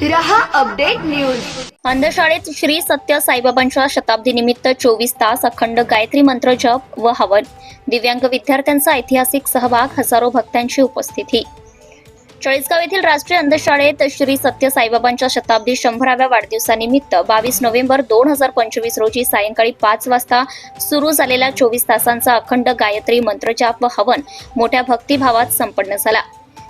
रहा update news. अंधशाळेत Shri सत्य साईबाबांच्या शताब्दी निमित्त 24 तास अखंड गायत्री मंत्र जप व हवन। दिव्यांग विद्यार्थ्यांचा ऐतिहासिक सहभाग, हजारो भक्तांची उपस्थिती। चाळीसगाव येथील राष्ट्रीय अंधशाळेत श्री सत्य साईबाबांच्या शताब्दी 100व्या वाढदिवसानिमित्त 22 नोव्हेंबर 2025 रोजी सायंकाळी 5 वाजता सुरू झालेला 24 तासांचा अखंड गायत्री मंत्रजाप व हवन मोठ्या भक्तिभावात संपन्न झाला।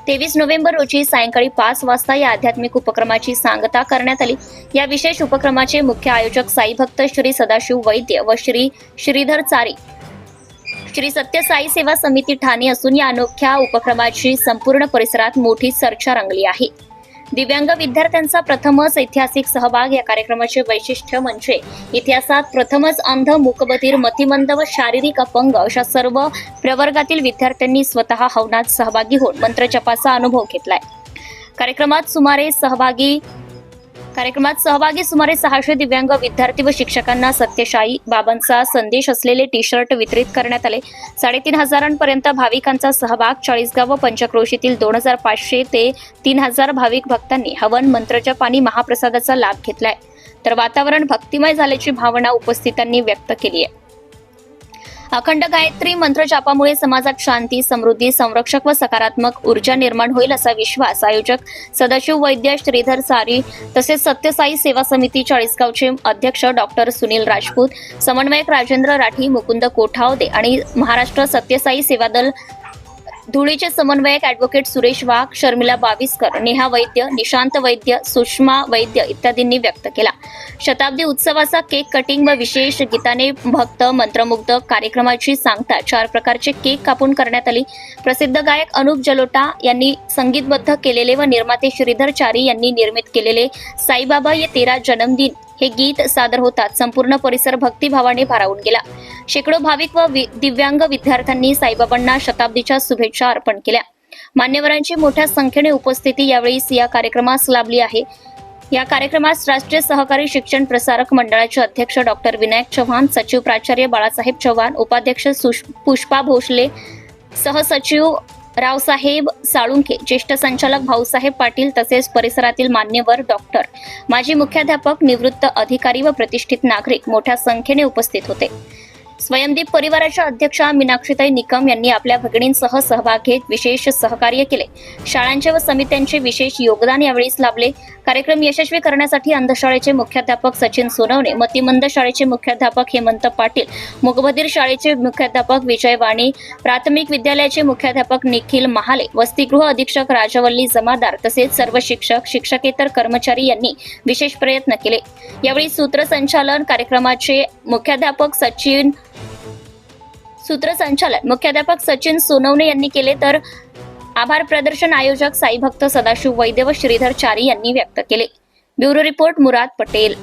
23 नोव्हेंबर रोजी सायंकाळी 5 वाजता या आध्यात्मिक उपक्रमाची सांगता करण्यात आली। या विशेष उपक्रमाचे मुख्य आयोजक साई भक्त श्री सदाशिव वैद्य व श्री श्रीधर चारी, श्री सत्य साई सेवा समिती ठाणे असून या अनोख्या उपक्रमाची संपूर्ण परिसरात मोठी चर्चा रंगली आहे। दिव्यांग विद्यार्थ्यांचा प्रथमच ऐतिहासिक सहभाग। या कार्यक्रमाचे वैशिष्ट्य म्हणजे इतिहासात प्रथमच अंध, मूकबधीर, मतिमंद व शारीरिक अपंग अशा सर्व प्रवर्गातील विद्यार्थ्यांनी स्वतः हवनात सहभागी होऊन मंत्रजपाचा अनुभव घेतलाय। कार्यक्रमात सहभागी सुमारे 600 दिव्यांग विद्यार्थी व शिक्षकांना सत्यसाई बाबांचा संदेश असलेले टी शर्ट वितरित करण्यात आले। 3,500 पर्यंत भाविकांचा सहभाग। चाळीसगाव व पंचक्रोशीतील 2,500 ते 3,000 भाविक भक्तांनी हवन, मंत्रजप आणि महाप्रसादाचा लाभ घेतलाय। तर वातावरण भक्तिमय झाल्याची भावना उपस्थितांनी व्यक्त केली आहे। अखंड गायत्री मंत्रजापामुळे समाजात शांती, समृद्धी, संरक्षक व सकारात्मक ऊर्जा निर्माण होईल असा विश्वास आयोजक सदाशिव वैद्य, श्रीधर चारी तसेच सत्यसाई सेवा समिती चाळीसगावचे अध्यक्ष डॉक्टर सुनील राजपूत, समन्वयक राजेंद्र राठी, मुकुंद कोठावदे आणि महाराष्ट्र सत्यसाई सेवा दल धुळीचे समन्वयक ॲडव्होकेट सुरेश वाघ, शर्मिला बाविस्कर, नेहा वैद्य, निशांत वैद्य, सुषमा वैद्य इत्यादींनी व्यक्त केला। शताब्दी उत्सवाचा केक कटिंग व विशेष गीताने भक्त मंत्रमुग्ध कार्यक्रमाची सांगता 4 प्रकारचे केक कापून करण्यात आली। प्रसिद्ध गायक अनुप जलोटा यांनी संगीतबद्ध केलेले व निर्माते श्रीधर चारी यांनी निर्मित केलेले साईबाबा ये तेरा जन्मदिन हे गीत सादर होतात संपूर्ण परिसर भक्तिभावाने भारावून गेला। शेकडो भाविक व दिव्यांग विद्यार्थ्यांनी साईबाबांना शताब्दीच्या शुभेच्छा अर्पण केल्या। मान्यवरांची मोठ्या संख्येने उपस्थिती यावेळी या कार्यक्रमास लाभली आहे। या कार्यक्रमास राष्ट्रीय सहकारी शिक्षण प्रसारक मंडळाचे अध्यक्ष डॉक्टर विनायक चव्हाण, सचिव प्राचार्य बाळासाहेब चव्हाण, उपाध्यक्ष पुष्पा भोसले, सहसचिव रावसाहेब साळुंखे, ज्येष्ठ संचालक भाऊसाहेब पाटील तसेच परिसरातील मान्यवर, डॉक्टर, माजी मुख्याध्यापक, निवृत्त अधिकारी व प्रतिष्ठित नागरिक मोठ्या संख्येने उपस्थित होते। स्वयंदीप परिवाराच्या अध्यक्षा मीनाक्षीताई निकम यांनी आपल्या भगिनींसह सहभाग घेत विशेष सहकार्य केले। शाळांचे व समित्यांचे विशेष योगदान यावेळी लाभले। कार्यक्रम यशस्वी करण्यासाठी अंधशाळेचे मुख्याध्यापक सचिन सोनवणे, मतिमंद शाळेचे मुख्याध्यापक हेमंत पाटील, मूकबधीर शाळेचे मुख्याध्यापक विजय वाणी, प्राथमिक विद्यालयाचे मुख्याध्यापक निखिल महाले, वसतिगृह अधीक्षक राजवल्ली जमादार तसेच सर्व शिक्षक, शिक्षकेतर कर्मचारी यांनी विशेष प्रयत्न केले। यावेळी सूत्रसंचालन कार्यक्रमाचे मुख्याध्यापक सचिन सोनवणे यांनी केले, तर आभार प्रदर्शन आयोजक साई भक्त सदाशिव वैद्य व श्रीधर चारी यांनी व्यक्त केले। Bureau report Murad Patel.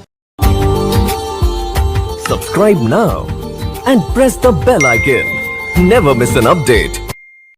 Subscribe now and press the bell icon. Never miss an update.